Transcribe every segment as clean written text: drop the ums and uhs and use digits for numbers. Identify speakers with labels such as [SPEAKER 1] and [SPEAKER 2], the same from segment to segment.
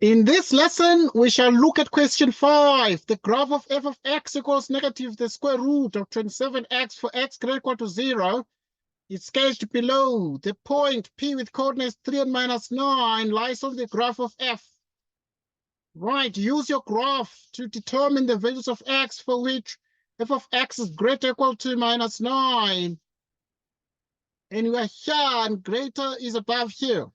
[SPEAKER 1] In this lesson, we shall look at question 5. The graph of f of x equals negative the square root of 27x for x greater or equal to 0 is sketched below. The point P with coordinates 3 and -9 lies on the graph of f. Right, use your graph to determine the values of x for which f of x is greater or equal to -9. And we are here and greater is above here.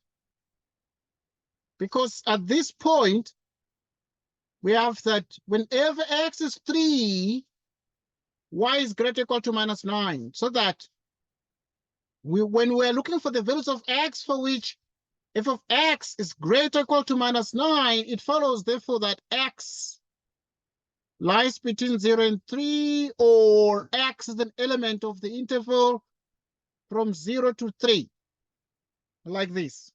[SPEAKER 1] Because at this point, we have that whenever x is 3, y is greater or equal to -9. So that when we're looking for the values of x for which f of x is greater or equal to -9, it follows, therefore, that x lies between 0 and 3, or x is an element of the interval from 0 to 3, like this.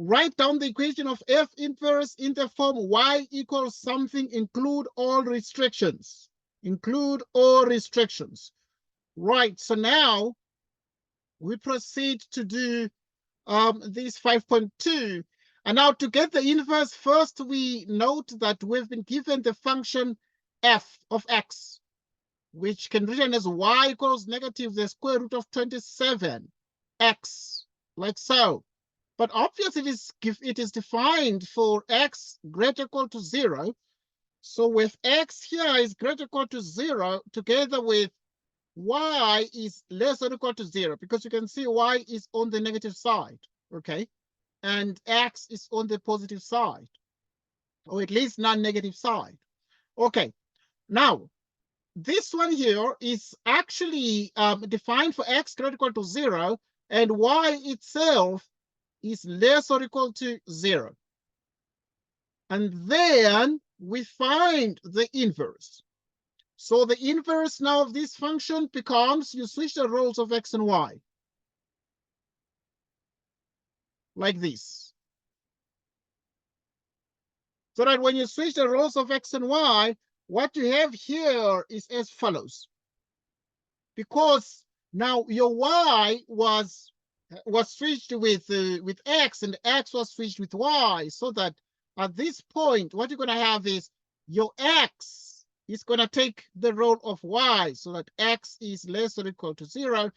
[SPEAKER 1] Write down the equation of f inverse in the form y equals something, include all restrictions. Include all restrictions. Right, so now we proceed to do this 5.2. And now to get the inverse, first we note that we've been given the function f of x, which can be written as y equals negative the square root of 27x, like so. But obviously it is defined for x greater or equal to 0. So with x here is greater or equal to 0, together with y is less or equal to 0, because you can see y is on the negative side, okay? And x is on the positive side, or at least non-negative side. Okay, now this one here is actually defined for x greater or equal to 0, and y itself is less or equal to 0. And then we find the inverse. So the inverse now of this function becomes, you switch the roles of x and y, like this. So that when you switch the roles of x and y, what you have here is as follows. Because now your y was switched with x, and x was switched with y, so that at this point, what you're going to have is your x is going to take the role of y, so that x is less or equal to 0,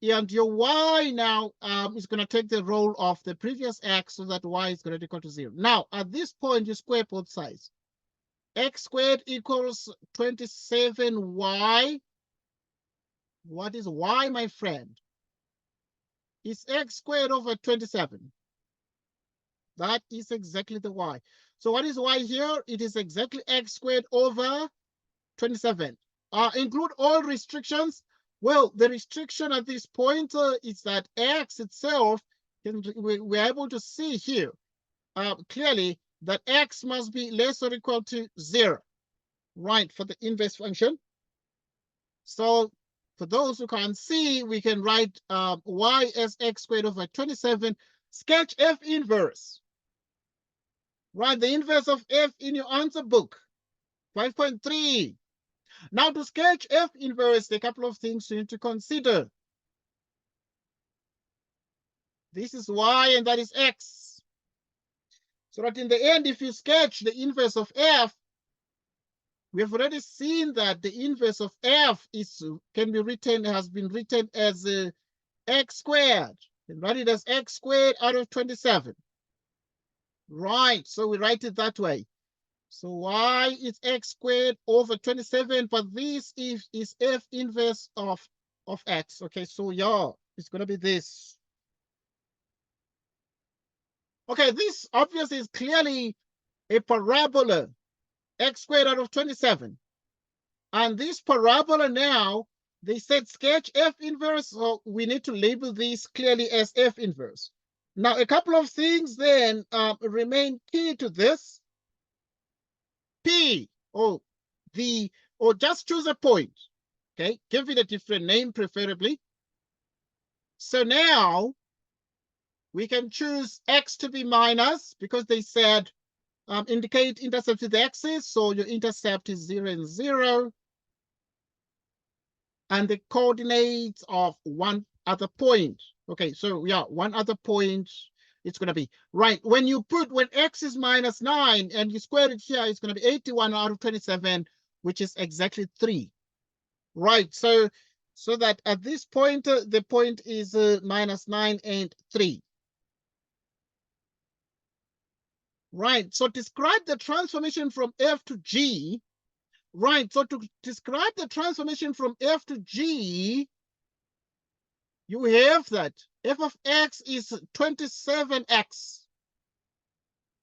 [SPEAKER 1] and your y now is going to take the role of the previous x, so that y is greater or equal to 0. Now, at this point, you square both sides. X squared equals 27y. What is y, my friend? It's x squared over 27. That is exactly the y. So what is y here? It is exactly x squared over 27. Include all restrictions. Well, the restriction at this point is that x itself, we're able to see here clearly that x must be less or equal to 0, right, for the inverse function. So for those who can't see, we can write y as x squared over 27. Sketch f inverse. Write the inverse of f in your answer book, 5.3. Now to sketch f inverse, there are a couple of things you need to consider. This is y and that is x. So that in the end, if you sketch the inverse of f, we have already seen that the inverse of f has been written as x squared. And write it as x squared out of 27. Right, so we write it that way. So y is x squared over 27, but this is f inverse of x. Okay, so yeah, it's going to be this. Okay, this obviously is clearly a parabola, x squared out of 27. And this parabola now, they said sketch f inverse, so we need to label this clearly as f inverse. Now, a couple of things then remain key to this. P, or just choose a point, okay? Give it a different name, preferably. So now we can choose x to be minus, because they said indicate intercept with the axis, so your intercept is 0 and 0. And the coordinates of one other point. Okay, so yeah, one other point it's going to be. Right, when x is minus 9 and you square it here, it's going to be 81 out of 27, which is exactly 3. Right, so that at this point, the point is minus 9 and 3. Right, so describe the transformation from F to G. Right, so to describe the transformation from F to G, you have that f of x is 27x.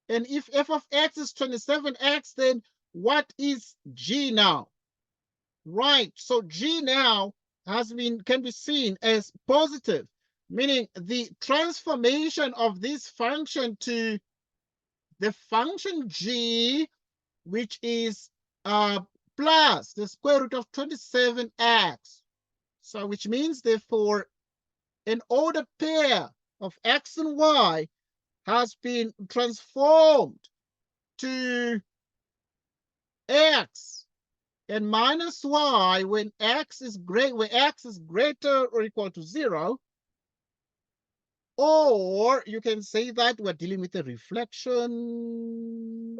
[SPEAKER 1] And if f of x is 27x, then what is G now? Right, so G now can be seen as positive, meaning the transformation of this function to the function G, which is plus the square root of 27x. So which means, therefore, an ordered pair of x and y has been transformed to x and minus y when x is greater or equal to 0. Or you can say that we're dealing with a reflection.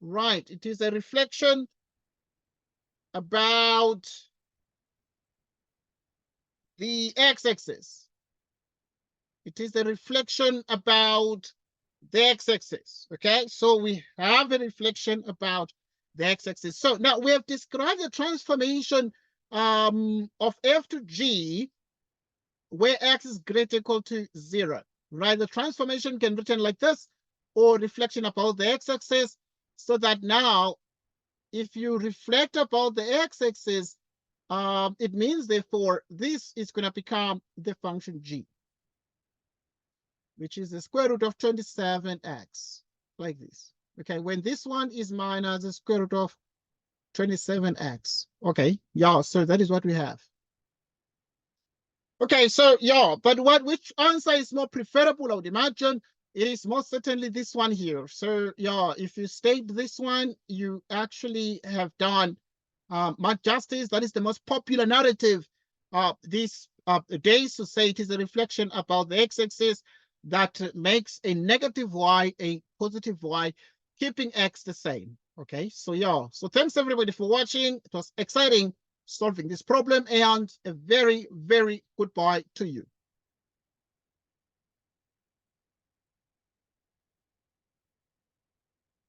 [SPEAKER 1] Right, it is a reflection about the x-axis. It is a reflection about the x-axis. Okay, so we have a reflection about the x-axis. So now we have described the transformation of f to g where x is greater or equal to 0. Right, the transformation can be written like this, or reflection about the x-axis, so that now if you reflect about the x-axis, it means, therefore, this is going to become the function g, which is the square root of 27x, like this. Okay, when this one is minus the square root of 27x. Okay, yeah, so that is what we have. Okay, so yeah, but which answer is more preferable? I would imagine it is most certainly this one here. So yeah, if you state this one, you actually have done much justice. That is the most popular narrative these days, to say it is a reflection about the x-axis that makes a negative y a positive y, keeping x the same. Okay, so yeah, so thanks everybody for watching. It was exciting solving this problem, and a very, very goodbye to you.